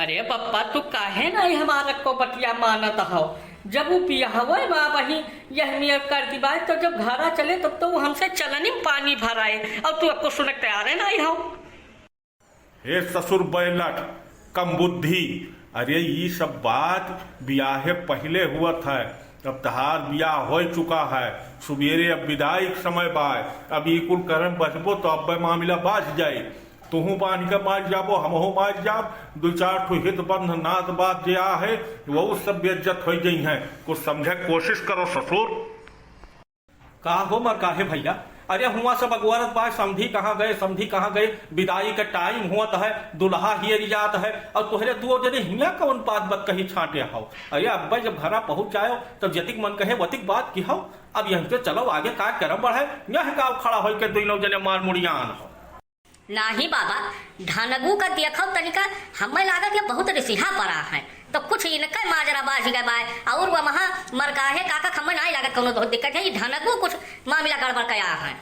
अरे पप्पा तू काहे नहीं हमारा को बतिया मानत हो। जब वो पियावे माँ वही यह नियर कर दी बात, तो जब घरा चले तब तो वो हमसे चलनी में पानी भराए और तू आपको सुनक तैयार है नहीं हो। हे ससुर बैलट कम बुद्धि, अरे ये सब बात ब्याहे पहले हुआ था। अब तहार ब्याह हो चुका है, सुबेरे अब विदाई के समय बाय, अब ये कुल कर्म बचबो तो अब मामला बाज जाए। तुहू बांध के मार जाबो, हमहू मार जाब, दो चार ठो हित बंध नात बात जे है वो सब बेइज्जत हो गई है। कुछ समझे कोशिश करो ससुर। का हो मर काहे भैया, अरे हुआ सब अगुआरत बात, समझी कहाँ गए समझी कहाँ गए, विदाई का टाइम हुआ है, दुल्हा हियर जात है और तुहरे दो जने हिया कौन बात बत कही छाटे हो। अरे अब्बा जब घरा पहुंच जाओ तब जतिक मन कहे वतिक बात की हो। अब यहीं तो चलो आगे का करम बढ़े, यह का खड़ा हो के दोनों जने मार मुड़ियान हो। नाही बाबा, धनगू का देखो तरीका हमें लागत ये बहुत रिसिहा पड़ा है, तो कुछ इनका माजरा बाज गए बाय और वह वहाँ मरकाहे काका हमें नहीं लागत कोनो बहुत दिक्कत है। ये धनगू कुछ मामला गड़बड़ कया है।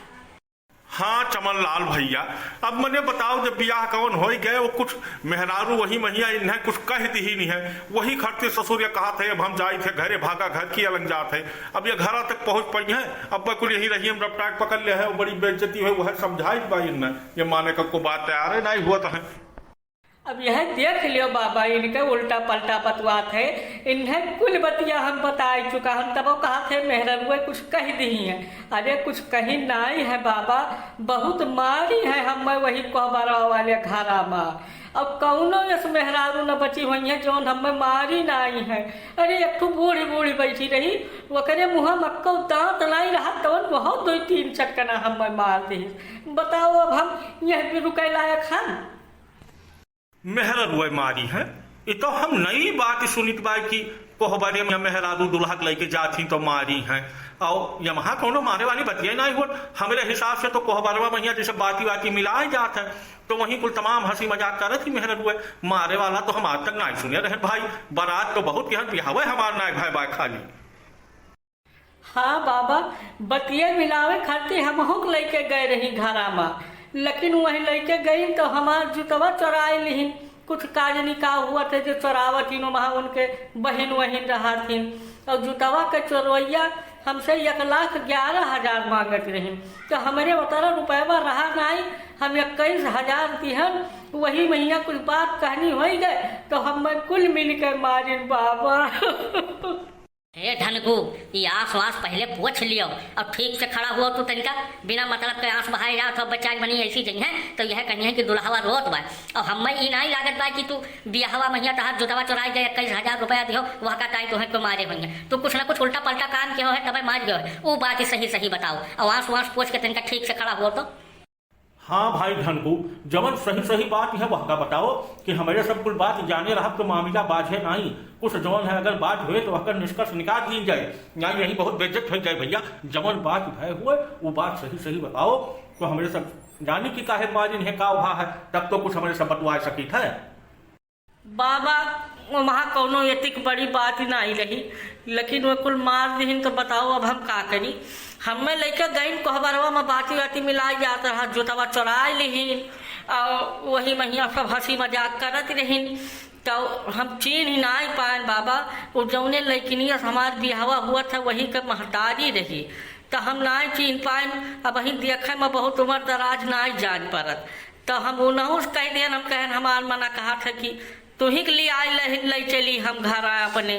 हाँ चमन लाल भैया, अब मने बताओ जब ब्याह कौन हो गए वो कुछ मेहरारू वही महिया इन्हें कुछ कहती ही नहीं है। वही खड़ते ससुर ये कहा थे अब हम जाए थे घरे, भागा घर की अलग जात है। अब ये घर तक पहुंच पाई है, अब कुल यही रही हम रपटाक पकड़ ले है, बड़ी बेइज्जती है। वह समझाई बाई इन्हें, ये माने का को बात तैयार है नहीं हुआ तो है। अब यह देख लियो बाबा, इनके उल्टा पलटा बतवात है। इन्हें कुल बतिया हम बता चुका, हम तब कहा थे मेहरुए कुछ कह दी है। अरे कुछ कहीं नहीं है बाबा, बहुत मारी है हम वही कोहबरा वाले घरा में। अब कौनो इस मेहरारू न बची हुई है जो हमें मारी नहीं है। अरे एक बूढ़ी बूढ़ी बैठी रही, वो करे मुँह मक्का दांत लाई रहा तो बहुत दो तीन चटकना हमें मार दी। बताओ अब हम यह भी रुके लायक हम। मेहरुए मारी है, ये तो हम नई बात सुनित बाई की कोहबरे में मेहरारू दुल्हा लेके जाती तो मारी है। और यहाँ कोनो मारे वाली बतिया नहीं हुआ। हमारे हिसाब से तो कोहबरवा महिया जैसे बाती बाती मिलाए जात है, तो वहीं कुल तमाम हंसी मजाक करत ही मेहरुए। मारे वाला तो हम आज तक नहीं सुने रहे भाई। बारात तो बहुत यहाँ बिहावे हमार ना भाई बा खाली। हाँ बाबा, बतिये मिलावे खातिर हम हुक लेके गए रही घरा में, लेकिन वहीं लेके गई तो हमार जुतवा चोराए ली। कुछ काज निकाह हुआ थे जो चोरावत वहाँ उनके बहन वहीन रहा थी, और जुतवा के चोरवैया हमसे 1,11,000 मांगत रही। तो हमारे 12 रुपया रहा नहीं, हम 21,000 दिहन। वही महीना कुछ बात कहनी हो गए तो हम कुल मिल के मारिन बाबा। हे धनगू, ये आस वास पहले पूछ लियो और ठीक से खड़ा हुआ तो तनिका बिना मतलब के आंस बहाए जाओ तो बच्चा बनी ऐसी जगह है तो यह कही है कि दुल्हवा रोत बा। और हमें ये नहीं लागत बा कि तू बियाहवा महिया तहार जुतवा चुराई गए 21,000 रुपया दियो वह का टाइम तुम्हें को मारे होंगे। तो कुछ ना कुछ उल्टा पलटा काम किया है तब मार गयो है। वो बात सही सही बताओ और आंस वास पूछ के तनिका ठीक से खड़ा हुआ तो। हाँ भाई धनकू, जवन सही सही बात है वह का बताओ कि हमारे सब कुल बात जाने रहा तो मामला बाझे नहीं। कुछ जवन है अगर बात हुए तो वह निष्कर्ष निकाल दी जाए, या यही बहुत बेइज्जत हो जाए भैया। जवन बात भय हुए वो बात सही सही बताओ तो हमारे सब जाने की काहे मारिन है का वहा है, तब तो कुछ हमारे सब बतवा सकी है। बाबा वहाँ कोनो एतिक बड़ी बात नहीं रही, लेकिन वो कुल मार दी। तो बताओ अब हम का करी। हमें लेके गई कोहबरवा में बाती बाती मिलाई जात रहा, जुतवा चुराए ली और वही महिया सब हंसी मजाक करत रही। तो हम चीन ही नहीं पाए बाबा। वो जौने लैकिनिया हमार बिहावा हुआ था वही का महतारी रही, तो हम नहीं चीन पाए। अब वही देखे में बहुत उम्र दराज नहीं जान पड़त, तो हम उनहू से कह दियन। हम कहन हमार मना कहा था कि तू ही के लिए आई ले चली हम घर आए अपने।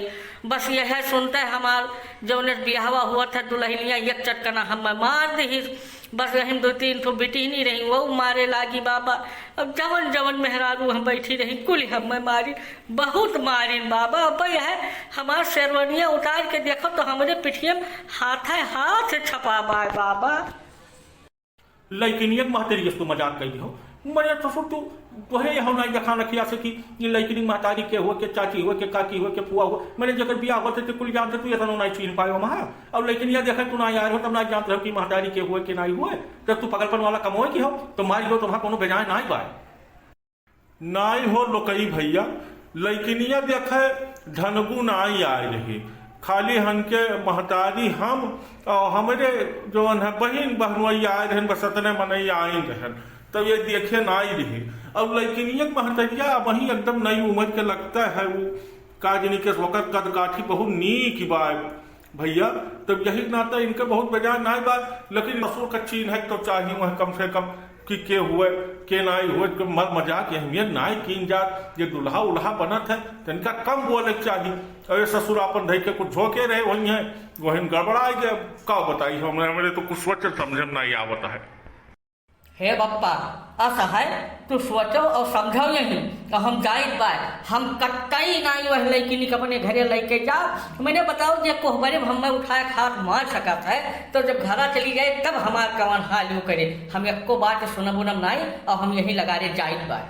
बस यह सुनते हमार जौने बिहावा हुआ था दुल्हनिया एक चटकना हम मार दी। बस यही 2-3 ठो बेटी नहीं रही वो मारे लागी बाबा। अब जवन जवन मेहरारू हम बैठी रही कुल हम मारी, बहुत मारी बाबा। अब यह हमार शेरवनिया उतार के देखो तो हमारे पिठिया में हाथ छपा बाय बाबा। लैकिनियत महतेरी तू मजाक कर हो मरे ससुर तू तोहरे यहाँ नहीं देखा रखिया से कि ये लैकिनी महतारी के हुए के चाची हुए के काकी हुए के पुआ हुए मैंने जगह बिया होते थे कुल जानते तू ऐसा नहीं छीन पाए वहाँ। और लैकिनिया देखे तू ना यार हो तब ना जानते हो कि महतारी के हुए के नहीं हुए, जब तू पगलपन वाला कम हो की हो तो मारी लो तो वहाँ कोनो बेजाय नहीं पाए नहीं हो लोकई भैया। लैकिनिया देखे धनगु नहीं आए रही, खाली हनके महतारी हम और हमारे जो है बहन बहनोई आए रहन बस इतने मनई आए रहन। तब ये देखे ना ही रही। अब लड़किनिया महतरिया वही एकदम नई उम्र के लगता है वो काजनी के वक्त कदकाठी बहुत नीक बात भैया। तब यही नाता इनके बहुत बेजाय ना बात, लेकिन ससुर का चीन है तो चाहिए वह कम से कम कि के हुए के नाई हुए मर मजाक की अहमियत नाई कीन जात। ये दुल्हा उल्हा बनत है तो इनका कम बोले चाहिए। अरे ससुर अपन धई के कुछ झोंके रहे वही है वही गड़बड़ा गया का बताई हमें तो कुछ सोच समझ में नहीं आवता है। हे बप्पा असहाय तू सोचो और समझो यही तो हम जाइत बा हम कतई नाई वह लड़की के अपने घरे लेके जाओ। मैंने बताओ जे कोहबरे हम उठाए हाथ मार सकत है तो जब घरा चली जाए तब हमार कवन हाल यू करे। हम एको बात सुनब उनम नाई और हम यही लगा रे जाइत बा।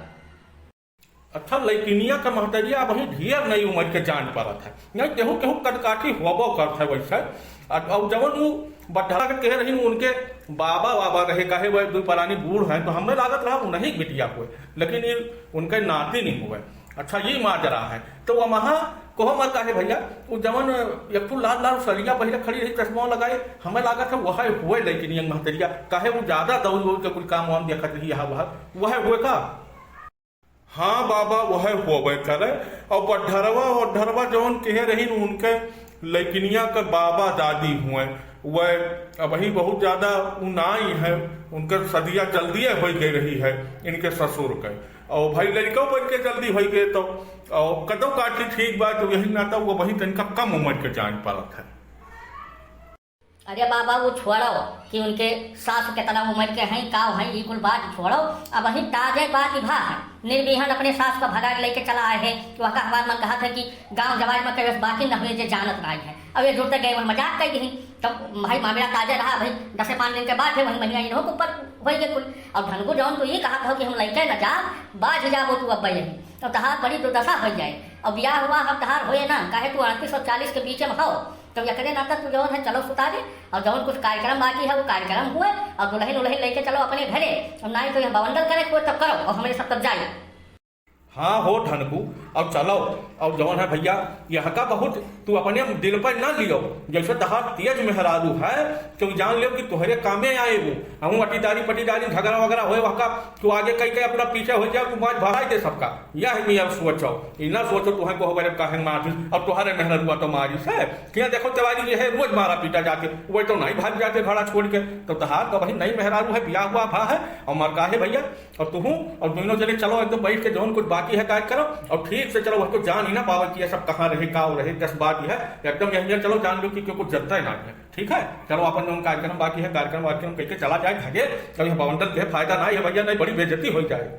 अच्छा लड़किनिया का महतरिया वही ढेर नई उम्र के जान पड़त है नहीं केहू केहू कदकाठी होबो करत है वैसे। और जवन वो बटहरा के कह रही उनके बाबा बाबा रहे कहे वह दो परानी बूढ़ है तो हमें लागत रहा वो नहीं बिटिया हुए, लेकिन ये उनके नाते नहीं हुए। अच्छा ये माजरा है तो वह वहाँ कोह मत है भैया वो जवन एक लाल लाल सरिया पहले खड़ी रही चश्मा लगाए हमें लागत है वह हुए लड़किनिया महतरिया कहे वो ज्यादा दौड़ दौड़ के कुछ काम वाम देखत रही वह हुए का। हाँ बाबा वह होबे करे और बड्ढरवा जवन कहे रही उनके लड़किनिया का बाबा दादी हुए वह वही बहुत ज्यादा उनाई है उनके सदिया जल्दी हो गई रही है इनके ससुर के और भाई लड़कों बन के जल्दी हो गए तो कदों काटी ठीक बात तो यही नाता वो वही तनका कम उम्र के जान पड़त है। अरे बाबा वो छोड़ो कि उनके सास कितना उम्र के हैं का है ये कुल बात छोड़ो। अब वही ताजे बात भा है निर्विहन अपने सास को भगा लेके चला आए है कि वह हमारे मन कहा था कि गांव जवाज में कभी बाकी न हुए जो जानत नहीं है। अब ये जुड़ते गए वह मजाक कर दी तो भाई मामला ताजा रहा भाई 10-5 दिन के बाद है वही महीना इन्हों के ऊपर हो गए कुल। और धनगु जौन तो ये कहा था कि हम लड़के न जा बाज जाबो तू अब यही तो तहार बड़ी दुर्दशा हो जाए। अब ब्याह हुआ हम तहार होए ना काहे तू 38 और 40 के बीच में हो तो यह करे नाता तू जौन है चलो सुता दे और जौन कुछ कार्यक्रम बाकी है वो कार्यक्रम हुए और दुल्हन उल्हन लेके चलो अपने घरे और ना ही तो यह बवंडर करे कोई तब करो और हमारे सब तब जाए। हाँ हो धनकू अब चलो अब जौन है भैया यह का बहुत तू अपने दिल पर ना लियो जैसे तहार तेज मेहरारू है तो जान लियो कि तुम्हारे कामे आए वो हम अटीदारी पटीदारी झगड़ा वगैरह हो वहाँ तू आगे कई कई अपना पीछे हो जाओ तू माज भरा दे सबका यह है मियाँ सोचो ना सोचो तुम्हें को मेरे कहें मारिस और तुम्हारे मेहनत हुआ तो मारिस है क्या देखो तवारी ये है रोज मारा पीटा जाके वही तो नहीं भाग जाते घड़ा छोड़ के तो तहार तो वही नई मेहरारू है ब्याह हुआ भा है और मर का है भैया और तू और दोनों जने चलो एकदम बैठ के जौन कुछ बाकी है कार्य करो और ठीक से चलो वह तो जान ही ना पावे कि ये सब कहाँ रहे का रहे 10 बात है एकदम यही चलो जान लो कि क्यों कुछ जनता ही ना है। ठीक है चलो अपन जो कार्यक्रम बाकी है कार्यक्रम करके चला जाए भागे कभी बवंडर के फायदा ना है भैया नहीं बड़ी बेइज्जती हो जाए।